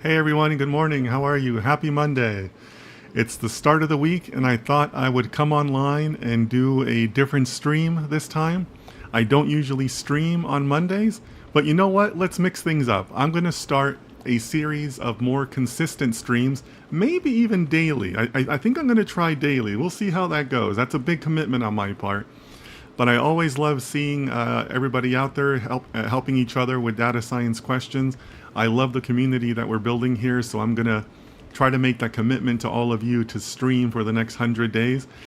Hey everyone, good morning. How are you? Happy Monday. It's the start of the week, and I thought I would come online and do a different stream this time. I don't usually stream on Mondays, but you know what? Let's mix things up. I'm going to start a series of more consistent streams, maybe even daily. I think I'm going to try daily. We'll see how that goes. That's a big commitment on my part. But I always love seeing everybody out there helping each other with data science questions. I love the community that we're building here, so I'm going to try to make that commitment to all of you to stream for the next 100 days.